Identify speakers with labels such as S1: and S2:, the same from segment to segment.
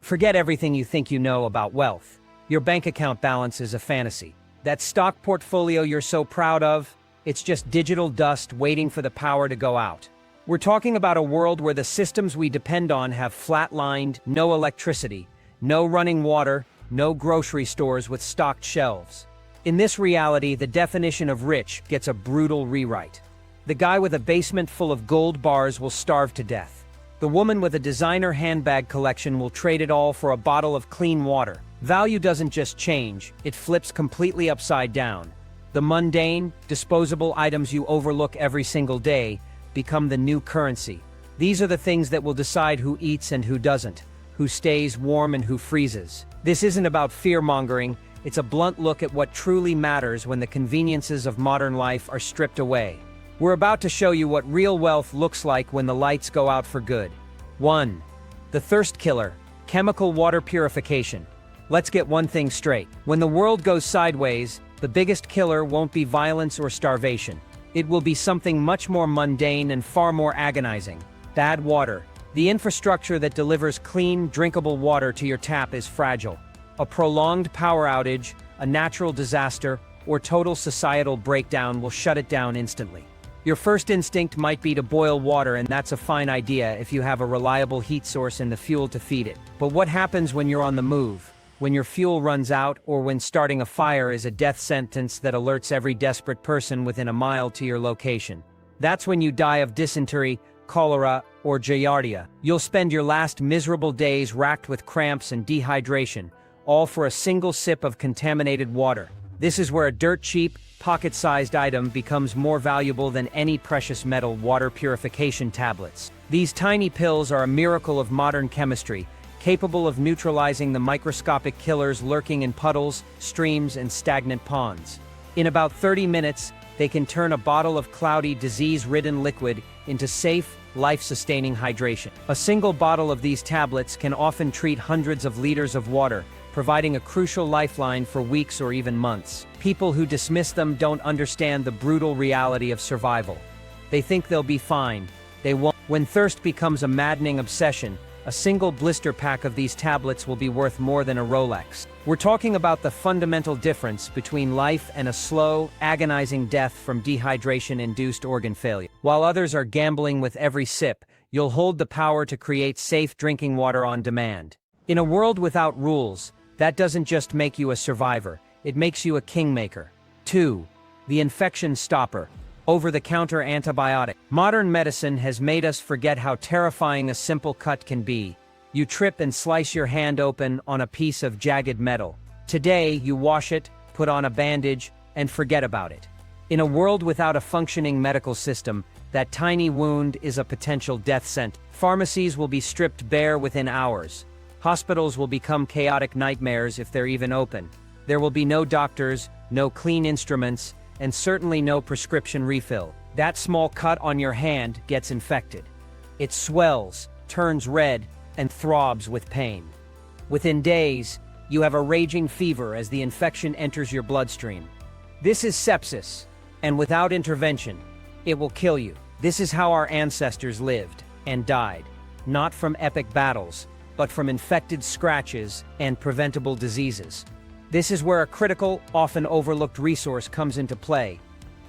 S1: Forget everything you think you know about wealth. Your bank account balance is a fantasy. That stock portfolio you're so proud of, it's just digital dust waiting for the power to go out. We're talking about a world where the systems we depend on have flatlined, no electricity, no running water, no grocery stores with stocked shelves. In this reality, the definition of rich gets a brutal rewrite. The guy with a basement full of gold bars will starve to death. The woman with a designer handbag collection will trade it all for a bottle of clean water. Value doesn't just change, it flips completely upside down. The mundane, disposable items you overlook every single day become the new currency. These are the things that will decide who eats and who doesn't, who stays warm and who freezes. This isn't about fear-mongering, it's a blunt look at what truly matters when the conveniences of modern life are stripped away. We're about to show you what real wealth looks like when the lights go out for good. 1. The thirst killer, chemical water purification. Let's get one thing straight. When the world goes sideways, the biggest killer won't be violence or starvation. It will be something much more mundane and far more agonizing. Bad water. The infrastructure that delivers clean, drinkable water to your tap is fragile. A prolonged power outage, a natural disaster, or total societal breakdown will shut it down instantly. Your first instinct might be to boil water, and that's a fine idea if you have a reliable heat source and the fuel to feed it. But what happens when you're on the move? When your fuel runs out, or when starting a fire is a death sentence that alerts every desperate person within a mile to your location? That's when you die of dysentery, cholera, or giardia. You'll spend your last miserable days racked with cramps and dehydration, all for a single sip of contaminated water. This is where a dirt-cheap, pocket-sized item becomes more valuable than any precious metal water purification tablets. These tiny pills are a miracle of modern chemistry, capable of neutralizing the microscopic killers lurking in puddles, streams, and stagnant ponds. In about 30 minutes, they can turn a bottle of cloudy, disease-ridden liquid into safe, life-sustaining hydration. A single bottle of these tablets can often treat hundreds of liters of water, providing a crucial lifeline for weeks or even months. People who dismiss them don't understand the brutal reality of survival. They think they'll be fine. They won't. When thirst becomes a maddening obsession, a single blister pack of these tablets will be worth more than a Rolex. We're talking about the fundamental difference between life and a slow, agonizing death from dehydration-induced organ failure. While others are gambling with every sip, you'll hold the power to create safe drinking water on demand. In a world without rules, that doesn't just make you a survivor, it makes you a kingmaker. 2. The infection stopper. Over-the-counter antibiotic. Modern medicine has made us forget how terrifying a simple cut can be. You trip and slice your hand open on a piece of jagged metal. Today, you wash it, put on a bandage, and forget about it. In a world without a functioning medical system, that tiny wound is a potential death sentence. Pharmacies will be stripped bare within hours. Hospitals will become chaotic nightmares if they're even open. There will be no doctors, no clean instruments, and certainly no prescription refill. That small cut on your hand gets infected. It swells, turns red, and throbs with pain. Within days, you have a raging fever as the infection enters your bloodstream. This is sepsis, and without intervention, it will kill you. This is how our ancestors lived and died, not from epic battles, but from infected scratches and preventable diseases. This is where a critical, often overlooked resource comes into play.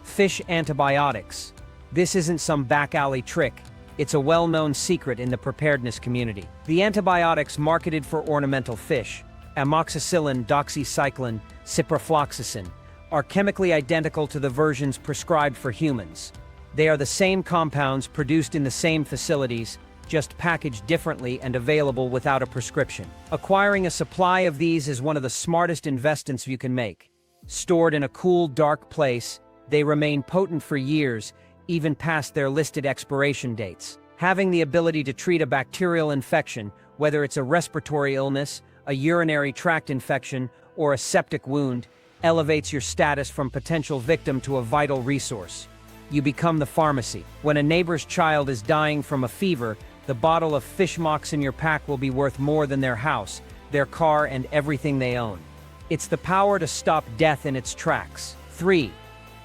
S1: Fish antibiotics. This isn't some back-alley trick. It's a well-known secret in the preparedness community. The antibiotics marketed for ornamental fish, amoxicillin, doxycycline, ciprofloxacin, are chemically identical to the versions prescribed for humans. They are the same compounds produced in the same facilities, just packaged differently and available without a prescription. Acquiring a supply of these is one of the smartest investments you can make. Stored in a cool, dark place, they remain potent for years, even past their listed expiration dates. Having the ability to treat a bacterial infection, whether it's a respiratory illness, a urinary tract infection, or a septic wound, elevates your status from potential victim to a vital resource. You become the pharmacy. When a neighbor's child is dying from a fever, the bottle of fish mox in your pack will be worth more than their house, their car, and everything they own. It's the power to stop death in its tracks. 3.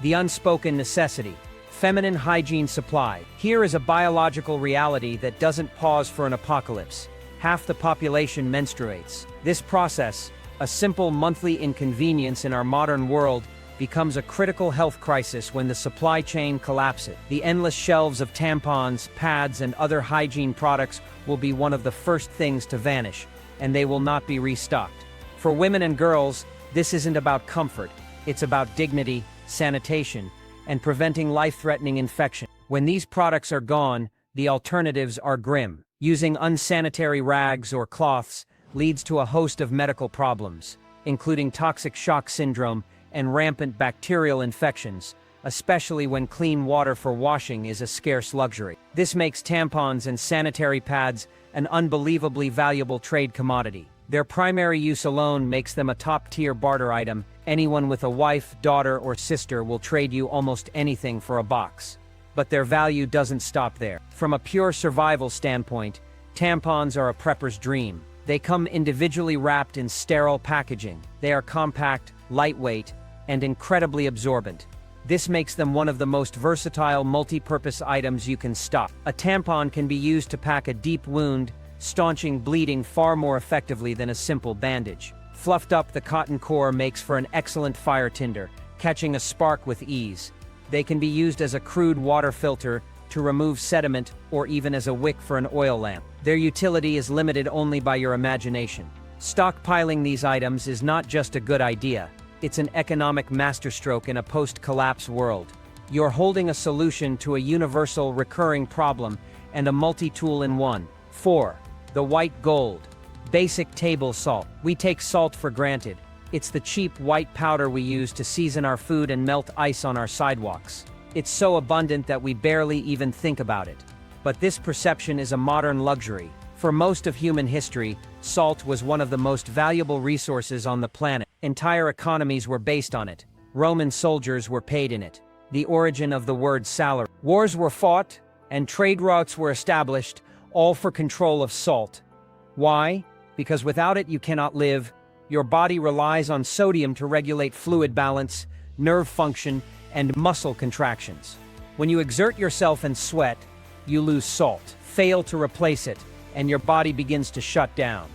S1: The unspoken necessity. Feminine hygiene supply. Here is a biological reality that doesn't pause for an apocalypse. half the population menstruates. This process, a simple monthly inconvenience in our modern world, becomes a critical health crisis when the supply chain collapses. The endless shelves of tampons, pads, and other hygiene products will be one of the first things to vanish, and they will not be restocked. For women and girls, this isn't about comfort, it's about dignity, sanitation, and preventing life-threatening infection. When these products are gone, the alternatives are grim. Using unsanitary rags or cloths leads to a host of medical problems, including toxic shock syndrome and rampant bacterial infections, especially when clean water for washing is a scarce luxury. This makes tampons and sanitary pads an unbelievably valuable trade commodity. Their primary use alone makes them a top-tier barter item. Anyone with a wife, daughter, or sister will trade you almost anything for a box. But their value doesn't stop there. From a pure survival standpoint, tampons are a prepper's dream. They come individually wrapped in sterile packaging. They are compact, lightweight, and incredibly absorbent. This makes them one of the most versatile multi-purpose items you can stock. A tampon can be used to pack a deep wound, staunching bleeding far more effectively than a simple bandage. Fluffed up, the cotton core makes for an excellent fire tinder, catching a spark with ease. They can be used as a crude water filter to remove sediment or even as a wick for an oil lamp. Their utility is limited only by your imagination. Stockpiling these items is not just a good idea, it's an economic masterstroke in a post-collapse world. You're holding a solution to a universal recurring problem and a multi-tool in one. 4. The white gold. Basic table salt. We take salt for granted. It's the cheap white powder we use to season our food and melt ice on our sidewalks. It's so abundant that we barely even think about it. But this perception is a modern luxury. For most of human history, salt was one of the most valuable resources on the planet. Entire economies were based on it. Roman soldiers were paid in it. The origin of the word salary. Wars were fought, and trade routes were established, all for control of salt. Why? Because without it you cannot live. Your body relies on sodium to regulate fluid balance, nerve function, and muscle contractions. When you exert yourself and sweat, you lose salt. Fail to replace it, and your body begins to shut down.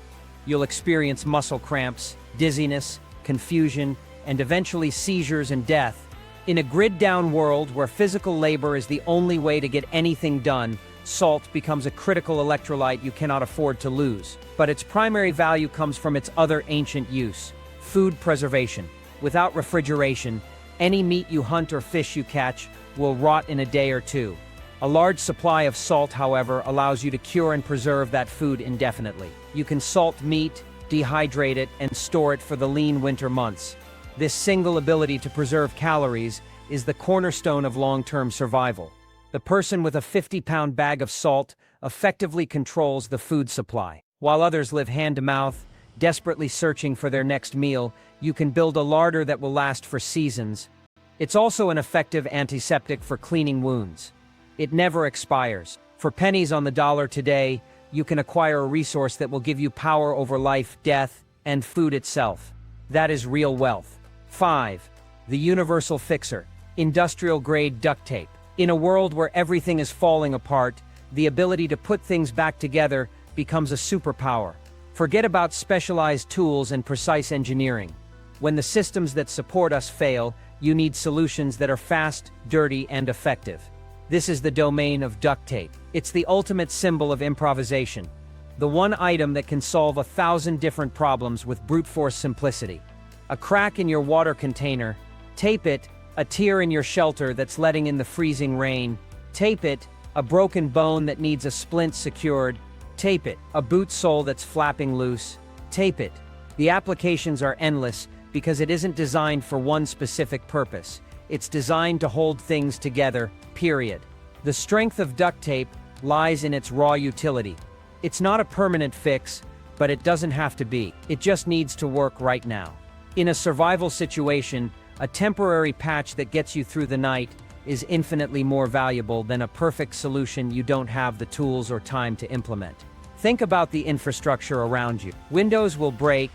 S1: You'll experience muscle cramps, dizziness, confusion, and eventually seizures and death. In a grid-down world where physical labor is the only way to get anything done, salt becomes a critical electrolyte you cannot afford to lose. But its primary value comes from its other ancient use: food preservation. Without refrigeration, any meat you hunt or fish you catch will rot in a day or two. A large supply of salt, however, allows you to cure and preserve that food indefinitely. You can salt meat, dehydrate it, and store it for the lean winter months. This single ability to preserve calories is the cornerstone of long-term survival. The person with a 50-pound bag of salt effectively controls the food supply. While others live hand-to-mouth, desperately searching for their next meal, you can build a larder that will last for seasons. It's also an effective antiseptic for cleaning wounds. It never expires. For pennies on the dollar today, you can acquire a resource that will give you power over life, death, and food itself. That is real wealth. 5. The universal fixer. Industrial-grade duct tape. In a world where everything is falling apart, the ability to put things back together becomes a superpower. Forget about specialized tools and precise engineering. When the systems that support us fail, you need solutions that are fast, dirty, and effective. This is the domain of duct tape. It's the ultimate symbol of improvisation. The one item that can solve 1,000 different problems with brute force simplicity. A crack in your water container, tape it. A tear in your shelter that's letting in the freezing rain, tape it. A broken bone that needs a splint secured, tape it. A boot sole that's flapping loose, tape it. The applications are endless because it isn't designed for one specific purpose. It's designed to hold things together, period. The strength of duct tape lies in its raw utility. It's not a permanent fix, but it doesn't have to be. It just needs to work right now. In a survival situation, a temporary patch that gets you through the night is infinitely more valuable than a perfect solution you don't have the tools or time to implement. Think about the infrastructure around you. Windows will break,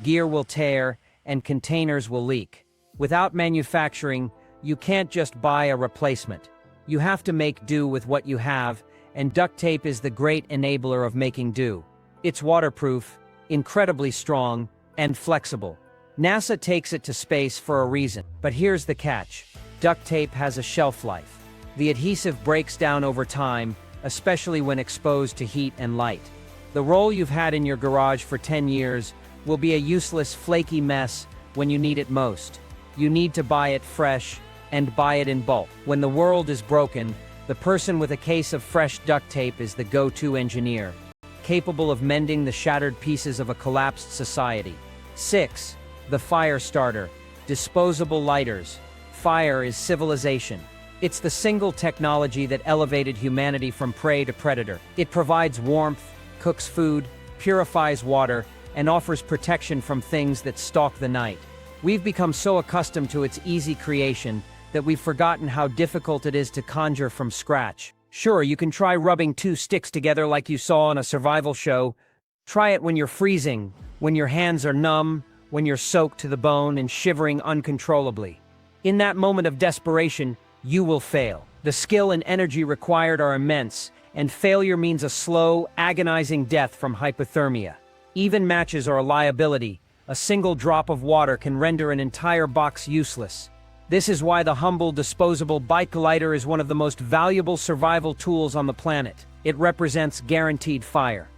S1: gear will tear, and containers will leak. Without manufacturing, you can't just buy a replacement. You have to make do with what you have, and duct tape is the great enabler of making do. It's waterproof, incredibly strong, and flexible. NASA takes it to space for a reason. But here's the catch. Duct tape has a shelf life. The adhesive breaks down over time, especially when exposed to heat and light. The roll you've had in your garage for 10 years will be a useless, flaky mess when you need it most. You need to buy it fresh, and buy it in bulk. When the world is broken, the person with a case of fresh duct tape is the go-to engineer, capable of mending the shattered pieces of a collapsed society. 6. The fire starter. Disposable lighters. Fire is civilization. It's the single technology that elevated humanity from prey to predator. It provides warmth, cooks food, purifies water, and offers protection from things that stalk the night. We've become so accustomed to its easy creation that we've forgotten how difficult it is to conjure from scratch. Sure, you can try rubbing two sticks together like you saw on a survival show. Try it when you're freezing, when your hands are numb, when you're soaked to the bone and shivering uncontrollably. In that moment of desperation, you will fail. The skill and energy required are immense, and failure means a slow, agonizing death from hypothermia. Even matches are a liability. A single drop of water can render an entire box useless. This is why the humble, disposable bike lighter is one of the most valuable survival tools on the planet. It represents guaranteed fire.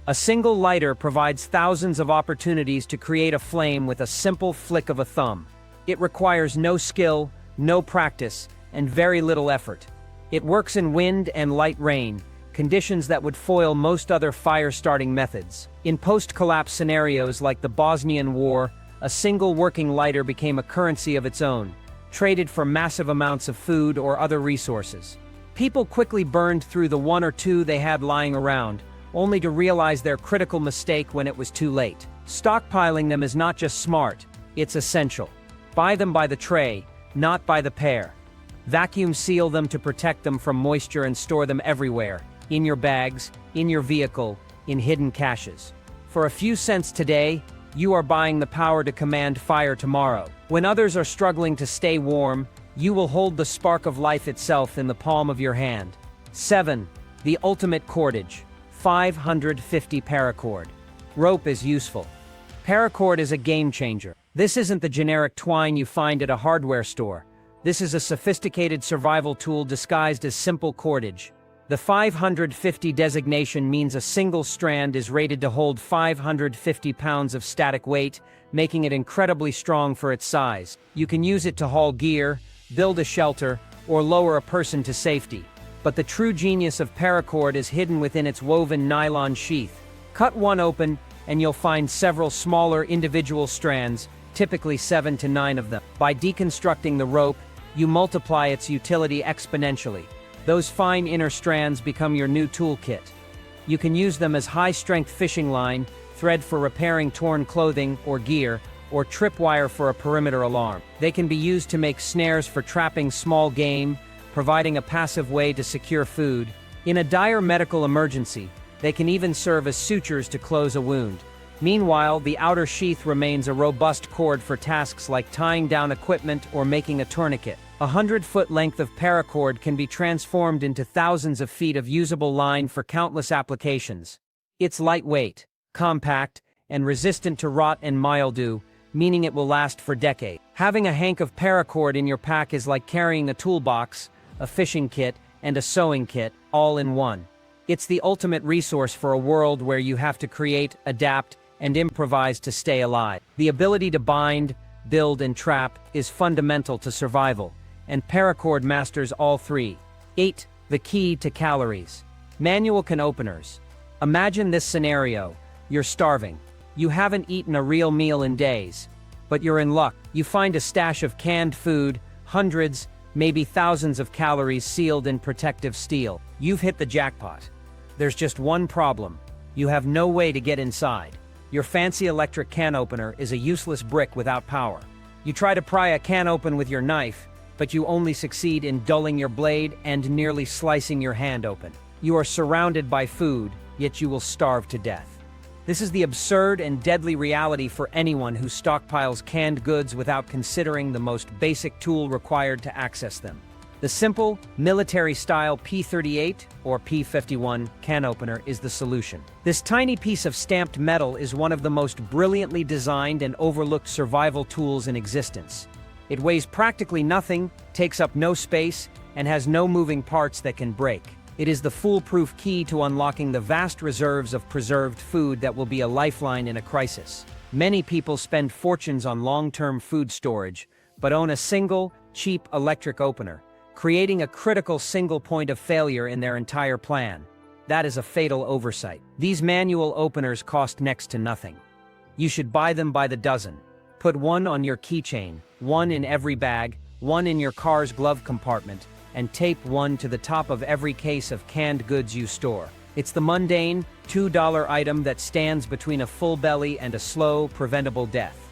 S1: A single lighter provides thousands of opportunities to create a flame with a simple flick of a thumb. It requires no skill, no practice, and very little effort. It works in wind and light rain, conditions that would foil most other fire-starting methods. In post-collapse scenarios like the Bosnian War, a single working lighter became a currency of its own, traded for massive amounts of food or other resources. People quickly burned through the one or two they had lying around, only to realize their critical mistake when it was too late. Stockpiling them is not just smart, it's essential. Buy them by the tray, not by the pair. Vacuum seal them to protect them from moisture and store them everywhere, in your bags, in your vehicle, in hidden caches. For a few cents today, you are buying the power to command fire tomorrow. When others are struggling to stay warm, you will hold the spark of life itself in the palm of your hand. 7. The ultimate cordage. 550 paracord. Rope is useful. Paracord is a game changer. This isn't the generic twine you find at a hardware store. This is a sophisticated survival tool disguised as simple cordage. The 550 designation means a single strand is rated to hold 550 pounds of static weight, making it incredibly strong for its size. You can use it to haul gear, build a shelter, or lower a person to safety. But the true genius of paracord is hidden within its woven nylon sheath. Cut one open, and you'll find several smaller individual strands, typically 7 to 9 of them. By deconstructing the rope, you multiply its utility exponentially. Those fine inner strands become your new toolkit. You can use them as high-strength fishing line, thread for repairing torn clothing or gear, or tripwire for a perimeter alarm. They can be used to make snares for trapping small game, providing a passive way to secure food. In a dire medical emergency, they can even serve as sutures to close a wound. Meanwhile, the outer sheath remains a robust cord for tasks like tying down equipment or making a tourniquet. A 100-foot length of paracord can be transformed into thousands of feet of usable line for countless applications. It's lightweight, compact, and resistant to rot and mildew, meaning it will last for decades. Having a hank of paracord in your pack is like carrying a toolbox, a fishing kit, and a sewing kit, all in one. It's the ultimate resource for a world where you have to create, adapt, and improvise to stay alive. The ability to bind, build, and trap is fundamental to survival, and paracord masters all three. 8. The key to calories. Manual can openers. Imagine this scenario. You're starving. You haven't eaten a real meal in days. But you're in luck. You find a stash of canned food, hundreds, maybe thousands of calories sealed in protective steel. You've hit the jackpot. There's just one problem. You have no way to get inside. Your fancy electric can opener is a useless brick without power. You try to pry a can open with your knife, but you only succeed in dulling your blade and nearly slicing your hand open. You are surrounded by food, yet you will starve to death. This is the absurd and deadly reality for anyone who stockpiles canned goods without considering the most basic tool required to access them. The simple, military-style P38 or P51 can opener is the solution. This tiny piece of stamped metal is one of the most brilliantly designed and overlooked survival tools in existence. It weighs practically nothing, takes up no space, and has no moving parts that can break. It is the foolproof key to unlocking the vast reserves of preserved food that will be a lifeline in a crisis. Many people spend fortunes on long-term food storage, but own a single, cheap electric opener, creating a critical single point of failure in their entire plan. That is a fatal oversight. These manual openers cost next to nothing. You should buy them by the dozen. Put one on your keychain, one in every bag, one in your car's glove compartment, and tape one to the top of every case of canned goods you store. It's the mundane, $2 item that stands between a full belly and a slow, preventable death.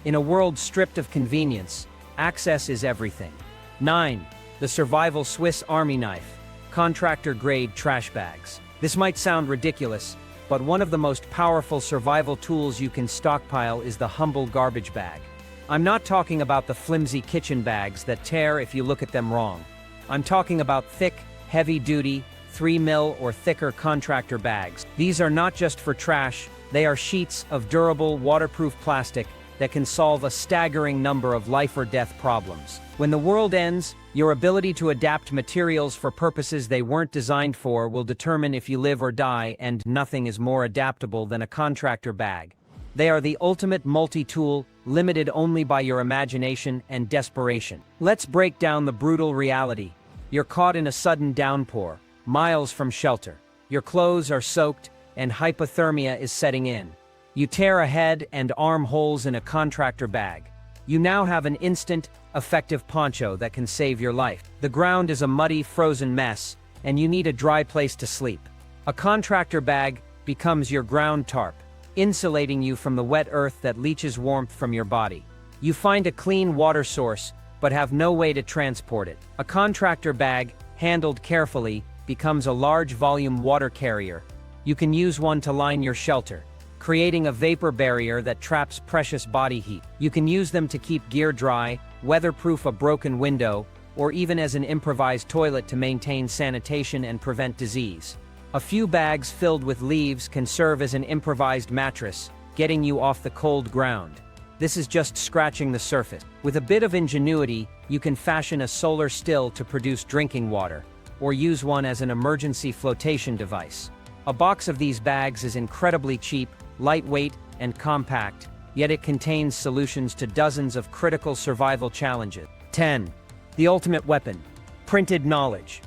S1: In a world stripped of convenience, access is everything. 9. The Survival Swiss Army Knife. Contractor-grade trash bags. This might sound ridiculous, but one of the most powerful survival tools you can stockpile is the humble garbage bag. I'm not talking about the flimsy kitchen bags that tear if you look at them wrong. I'm talking about thick, heavy-duty, 3 mil or thicker contractor bags. These are not just for trash, they are sheets of durable, waterproof plastic that can solve a staggering number of life-or-death problems. When the world ends, your ability to adapt materials for purposes they weren't designed for will determine if you live or die, and nothing is more adaptable than a contractor bag. They are the ultimate multi-tool, limited only by your imagination and desperation. Let's break down the brutal reality. You're caught in a sudden downpour, miles from shelter. Your clothes are soaked, and hypothermia is setting in. You tear a head and arm holes in a contractor bag. You now have an instant, effective poncho that can save your life. The ground is a muddy, frozen mess, and you need a dry place to sleep. A contractor bag becomes your ground tarp, insulating you from the wet earth that leaches warmth from your body. You find a clean water source, but have no way to transport it. A contractor bag, handled carefully, becomes a large volume water carrier. You can use one to line your shelter, creating a vapor barrier that traps precious body heat. You can use them to keep gear dry, weatherproof a broken window, or even as an improvised toilet to maintain sanitation and prevent disease. A few bags filled with leaves can serve as an improvised mattress, getting you off the cold ground. This is just scratching the surface. With a bit of ingenuity, you can fashion a solar still to produce drinking water, or use one as an emergency flotation device. A box of these bags is incredibly cheap, lightweight, and compact, yet it contains solutions to dozens of critical survival challenges. 10. The ultimate weapon. Printed knowledge.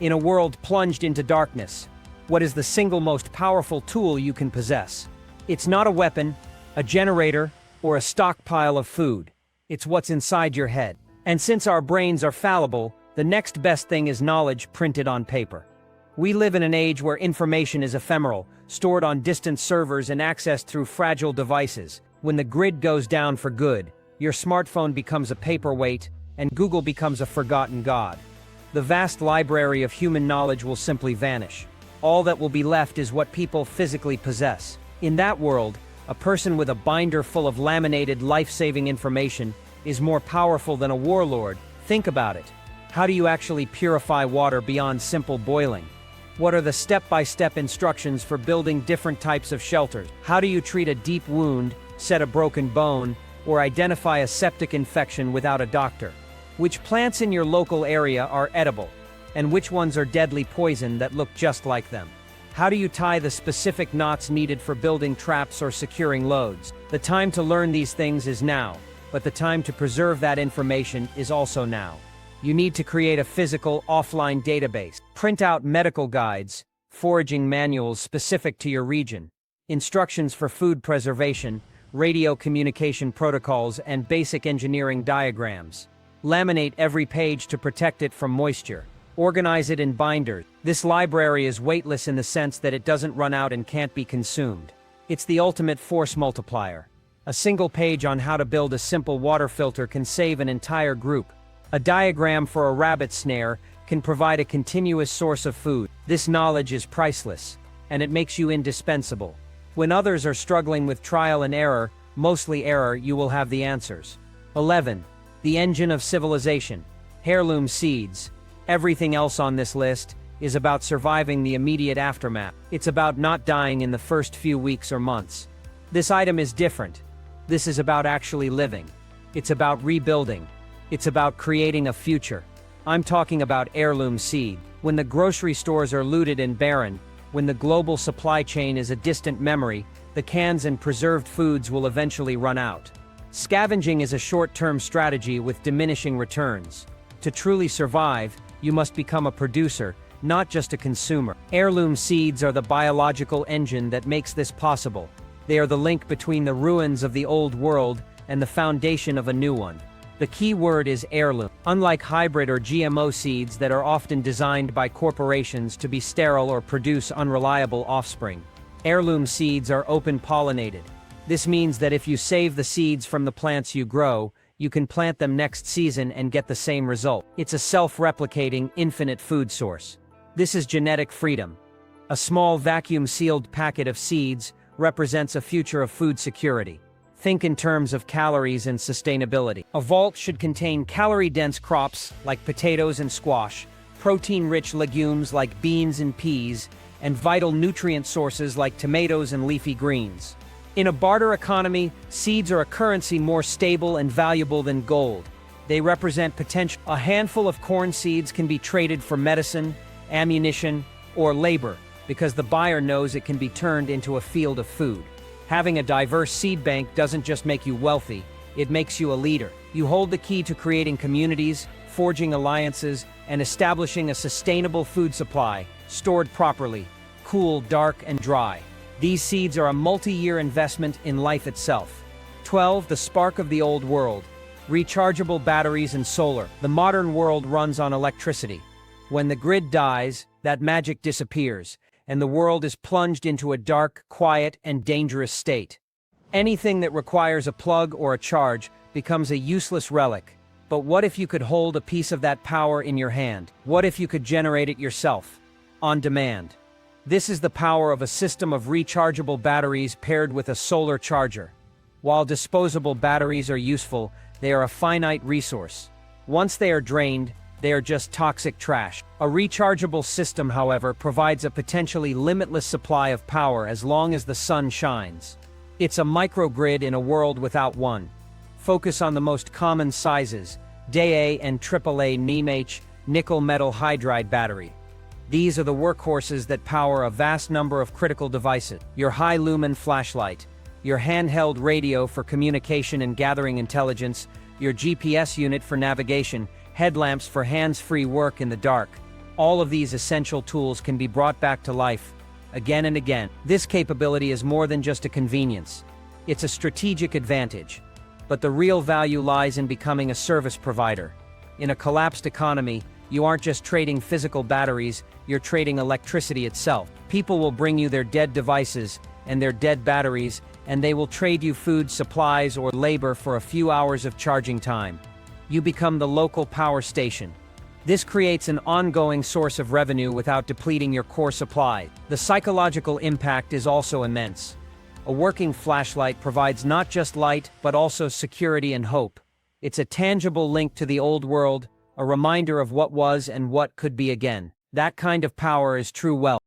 S1: In a world plunged into darkness, what is the single most powerful tool you can possess? It's not a weapon, a generator, or a stockpile of food. It's what's inside your head. And since our brains are fallible, the next best thing is knowledge printed on paper. We live in an age where information is ephemeral, stored on distant servers and accessed through fragile devices. When the grid goes down for good, your smartphone becomes a paperweight, and Google becomes a forgotten god. The vast library of human knowledge will simply vanish. All that will be left is what people physically possess. In that world, a person with a binder full of laminated, life-saving information is more powerful than a warlord. Think about it. How do you actually purify water beyond simple boiling? What are the step-by-step instructions for building different types of shelters? How do you treat a deep wound, set a broken bone, or identify a septic infection without a doctor? Which plants in your local area are edible, and which ones are deadly poison that look just like them? How do you tie the specific knots needed for building traps or securing loads? The time to learn these things is now, but the time to preserve that information is also now. You need to create a physical, offline database. Print out medical guides, foraging manuals specific to your region, instructions for food preservation, radio communication protocols, and basic engineering diagrams. Laminate every page to protect it from moisture. Organize it in binders. This library is weightless in the sense that it doesn't run out and can't be consumed. It's the ultimate force multiplier. A single page on how to build a simple water filter can save an entire group. A diagram for a rabbit snare can provide a continuous source of food. This knowledge is priceless, and it makes you indispensable. When others are struggling with trial and error, mostly error, you will have the answers. 11. The engine of civilization. Heirloom seeds. Everything else on this list is about surviving the immediate aftermath. It's about not dying in the first few weeks or months. This item is different. This is about actually living. It's about rebuilding. It's about creating a future. I'm talking about heirloom seed. When the grocery stores are looted and barren, when the global supply chain is a distant memory, the cans and preserved foods will eventually run out. Scavenging is a short-term strategy with diminishing returns. To truly survive, you must become a producer, not just a consumer. Heirloom seeds are the biological engine that makes this possible. They are the link between the ruins of the old world and the foundation of a new one. The key word is heirloom. Unlike hybrid or GMO seeds that are often designed by corporations to be sterile or produce unreliable offspring, heirloom seeds are open-pollinated. This means that if you save the seeds from the plants you grow, you can plant them next season and get the same result. It's a self-replicating, infinite food source. This is genetic freedom. A small vacuum-sealed packet of seeds represents a future of food security. Think in terms of calories and sustainability. A vault should contain calorie-dense crops like potatoes and squash, protein-rich legumes like beans and peas, and vital nutrient sources like tomatoes and leafy greens. In a barter economy, seeds are a currency more stable and valuable than gold. They represent potential. A handful of corn seeds can be traded for medicine, ammunition, or labor, because the buyer knows it can be turned into a field of food. Having a diverse seed bank doesn't just make you wealthy, it makes you a leader. You hold the key to creating communities, forging alliances, and establishing a sustainable food supply, stored properly, cool, dark, and dry. These seeds are a multi-year investment in life itself. 12. The spark of the old world. Rechargeable batteries and solar. The modern world runs on electricity. When the grid dies, that magic disappears, and the world is plunged into a dark, quiet, and dangerous state. Anything that requires a plug or a charge becomes a useless relic. But what if you could hold a piece of that power in your hand? What if you could generate it yourself, on demand? This is the power of a system of rechargeable batteries paired with a solar charger. While disposable batteries are useful, they are a finite resource. Once they are drained, they are just toxic trash. A rechargeable system, however, provides a potentially limitless supply of power as long as the sun shines. It's a microgrid in a world without one. Focus on the most common sizes, AA and AAA NEMH nickel metal hydride battery. These are the workhorses that power a vast number of critical devices. Your high-lumen flashlight, your handheld radio for communication and gathering intelligence, your GPS unit for navigation, headlamps for hands-free work in the dark. All of these essential tools can be brought back to life, again and again. This capability is more than just a convenience. It's a strategic advantage. But the real value lies in becoming a service provider. In a collapsed economy, you aren't just trading physical batteries, you're trading electricity itself. People will bring you their dead devices and their dead batteries, and they will trade you food, supplies, or labor for a few hours of charging time. You become the local power station. This creates an ongoing source of revenue without depleting your core supply. The psychological impact is also immense. A working flashlight provides not just light, but also security and hope. It's a tangible link to the old world, a reminder of what was and what could be again. That kind of power is true wealth.